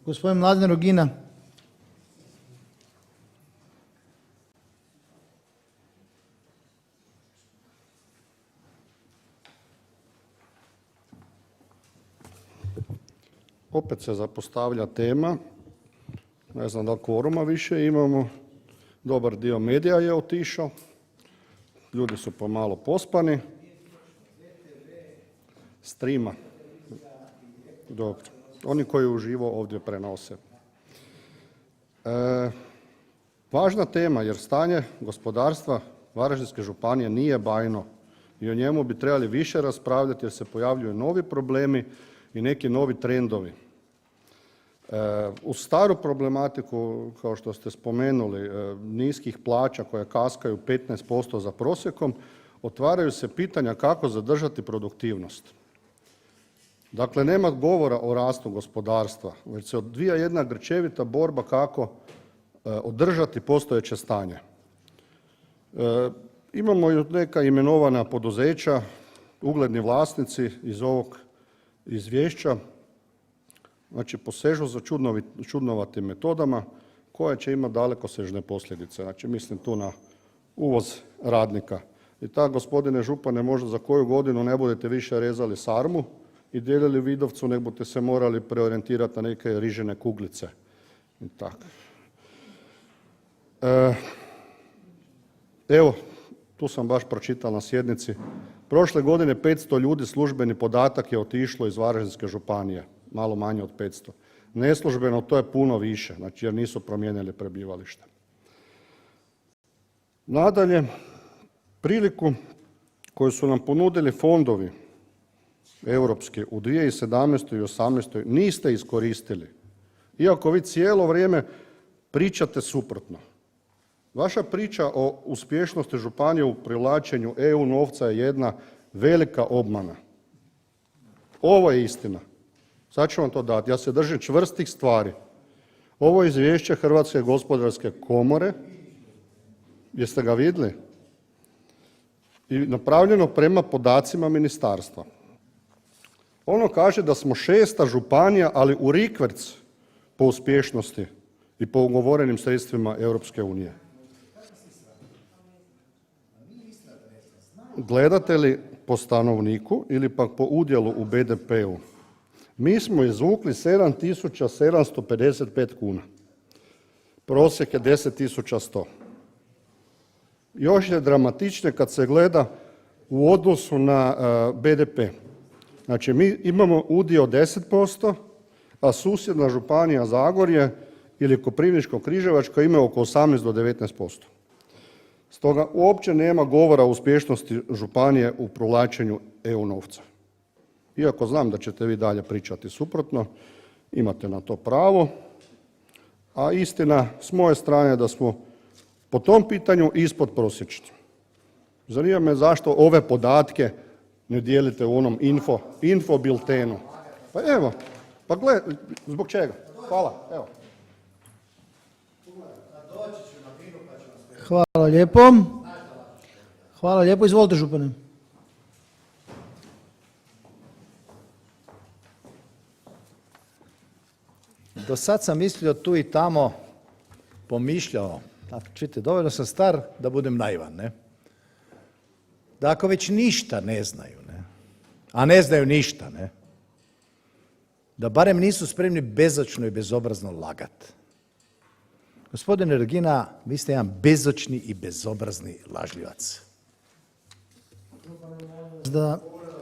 Gospodin Mladen Rugina. Opet se zapostavlja tema, ne znam da li kvoruma više imamo, dobar dio medija je otišao, ljudi su pomalo pospani. Streama. Dobro. Oni koji uživo ovdje prenose. Važna tema jer stanje gospodarstva Varaždinske županije nije bajno i o njemu bi trebali više raspravljati jer se pojavljuju novi problemi i neki novi trendovi. Uz staru problematiku, kao što ste spomenuli, niskih plaća koje kaskaju 15% za prosjekom, otvaraju se pitanja kako zadržati produktivnost. Dakle, nema govora o rastu gospodarstva, već se odvija jedna grčevita borba kako održati postojeće stanje. Imamo i neka imenovana poduzeća, ugledni vlasnici iz ovog izvješća, znači posežu za čudnovatim metodama koje će imati dalekosežne posljedice. Znači mislim tu na uvoz radnika. I tako, gospodine župane, možda za koju godinu ne budete više rezali sarmu i dijelili Vidovcu, nego budete se morali preorijentirati na neke rižene kuglice. I tako. Evo, tu sam baš pročitao na sjednici. Prošle godine 500 ljudi, službeni podatak, je otišlo iz Varaždinske županije, malo manje od 500. Neslužbeno to je puno više, znači jer nisu promijenili prebivalište. Nadalje, priliku koju su nam ponudili fondovi europski u 2017. i 2018. niste iskoristili, iako vi cijelo vrijeme pričate suprotno. Vaša priča o uspješnosti županije u privlačenju EU novca je jedna velika obmana. Ovo je istina. Sad ću vam to dati. Ja se držim čvrstih stvari. Ovo je izvješće Hrvatske gospodarske komore. Jeste ga vidjeli? I napravljeno prema podacima ministarstva. Ono kaže da smo 6. županija, ali u rikverc po uspješnosti i po ugovorenim sredstvima Europske unije. Gledate li po stanovniku ili pak po udjelu u BDP-u? Mi smo izvukli 7.755 kuna. Prosjek je 10.100. Još je dramatičnije kad se gleda u odnosu na BDP. Znači, mi imamo udio 10%, a susjedna županija Zagorje ili Koprivničko-križevačka ima oko 18 do 19%. Stoga uopće nema govora o uspješnosti županije u provlačenju EU novca. Iako znam da ćete vi dalje pričati suprotno, imate na to pravo, a istina s moje strane da smo po tom pitanju ispod prosječni. Zanima me zašto ove podatke ne dijelite u onom info biltenu. Pa evo, pa gledaj, zbog čega? Hvala, evo. Hvala lijepo. Hvala lijepo. Izvolite, župane. Do sad sam mislio tu i tamo, pomišljao, čujte, dovoljno sam star da budem naivan, ne? Da ako već ništa ne znaju, ne? A ne znaju ništa, ne? Da barem nisu spremni bezočno i bezobrazno lagat. Gospodine Rugina, vi ste jedan bezočni i bezobrazni lažljivac. Da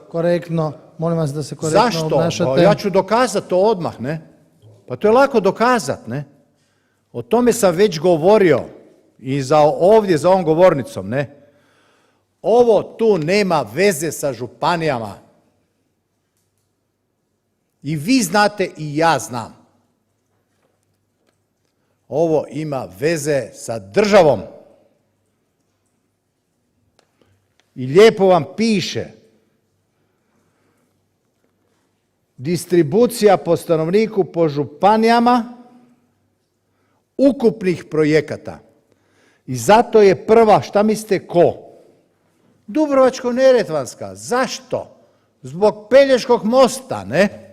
korektno, molim vas da se korektno obnašate. Zašto? Ja ću dokazati to odmah, ne? Pa to je lako dokazati, ne? O tome sam već govorio i ovdje za ovom govornicom, ne? Ovo tu nema veze sa županijama. I vi znate i ja znam. Ovo ima veze sa državom. I lijepo vam piše. Distribucija po stanovniku po županijama ukupnih projekata. I zato je prva, šta mislite, ko? Dubrovačko-neretvanska. Zašto? Zbog Pelješkog mosta, ne?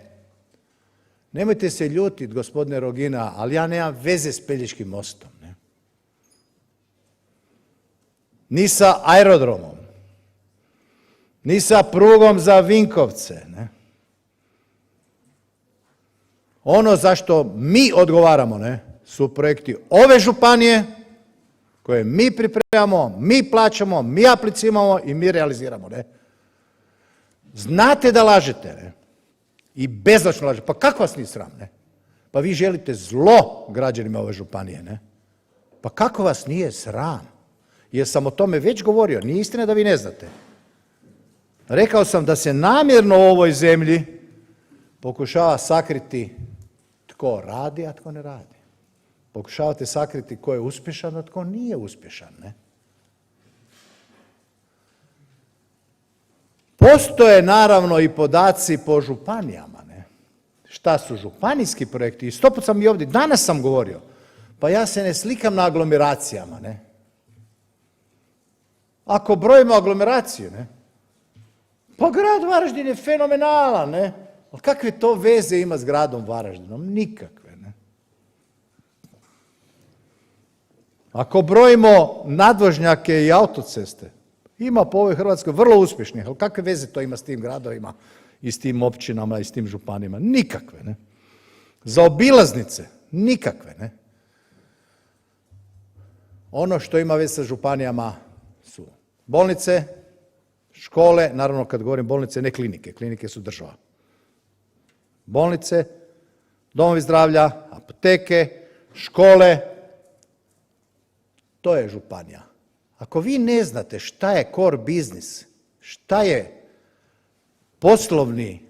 Nemojte se ljutiti, gospodine Rogina, ali ja nemam veze s Pelješkim mostom. Ne? Ni sa aerodromom, ni sa prugom za Vinkovce. Ne? Ono za što mi odgovaramo, ne, su projekti ove županije koje mi pripremamo, mi plaćamo, mi apliciramo i mi realiziramo. Ne? Znate da lažete, ne? I bezočno lažete. Pa kako vas nije sram? Ne? Pa vi želite zlo građanima ove županije. Ne? Pa kako vas nije sram? Jer sam o tome već govorio. Nije istina da vi ne znate. Rekao sam da se namjerno u ovoj zemlji pokušava sakriti tko radi, a tko ne radi. Pokušavate sakriti tko je uspješan, a tko nije uspješan. Ne? Postoje naravno i podaci po županijama. Ne? Šta su županijski projekti? I 100 puta sam i ovdje, danas sam govorio. Pa ja se ne slikam na aglomeracijama. Ne? Ako brojimo aglomeraciju, ne? Pa grad Varaždin je fenomenalan, ne? Ali kakve to veze ima s gradom Varaždinom? Nikakve, ne? Ako brojimo nadvožnjake i autoceste, ima po ovoj Hrvatskoj vrlo uspješnih, ali kakve veze to ima s tim gradovima i s tim općinama i s tim županijama? Nikakve, ne? Za obilaznice? Nikakve, ne? Ono što ima veze sa županijama su bolnice, škole, naravno kad govorim bolnice, ne klinike, klinike su država. Bolnice, domovi zdravlja, apoteke, škole, to je županija. Ako vi ne znate šta je core biznis, šta je poslovni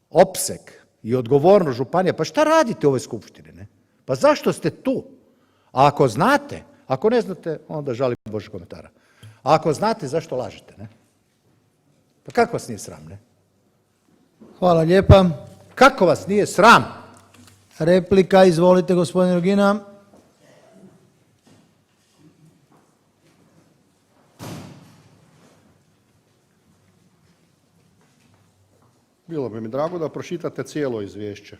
opseg i odgovornost županija, pa šta radite u ovoj skupštini? Ne? Pa zašto ste tu? A ako znate, ako ne znate, onda žalim Bože komentara. A ako znate, zašto lažete? Ne? Pa kako vas nije sram? Ne? Hvala lijepa. Kako vas nije sram? Replika, izvolite gospodine Rugina. Bilo bi mi drago da pročitate cijelo izvješće.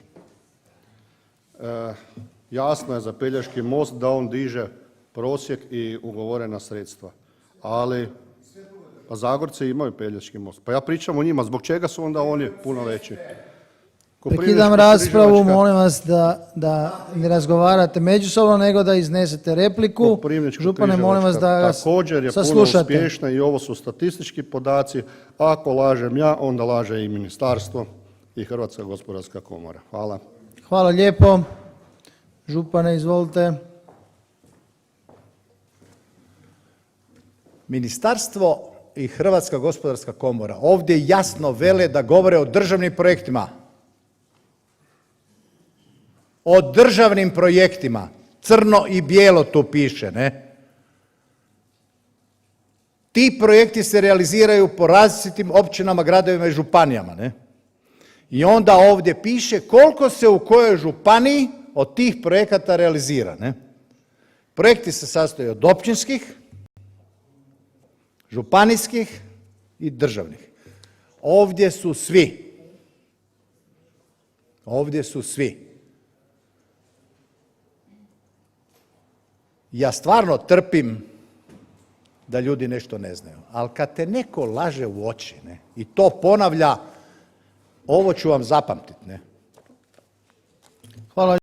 Jasno je za Pelješki most da on diže prosjek i ugovorena sredstva. Ali, pa Zagorci imaju Pelješki most. Pa ja pričam o njima, zbog čega su onda oni puno veći? Prekidam raspravu, molim vas da ne razgovarate međusobno, nego da iznesete repliku. Župane, molim vas da ga također je puno uspješna i ovo su statistički podaci. Ako lažem ja, onda laže i ministarstvo i Hrvatska gospodarska komora. Hvala. Hvala lijepo. Župane, izvolite. Ministarstvo i Hrvatska gospodarska komora ovdje jasno vele da govore o državnim projektima. O državnim projektima. Crno i bijelo tu piše, ne? Ti projekti se realiziraju po različitim općinama, gradovima i županijama, ne? I onda ovdje piše koliko se u kojoj županiji od tih projekata realizira, ne? Projekti se sastoje od općinskih, županijskih i državnih. Ovdje su svi. Ovdje su svi. Ja stvarno trpim da ljudi nešto ne znaju, ali kad te neko laže u oči, ne, i to ponavlja, ovo ću vam zapamtiti, ne. Hvala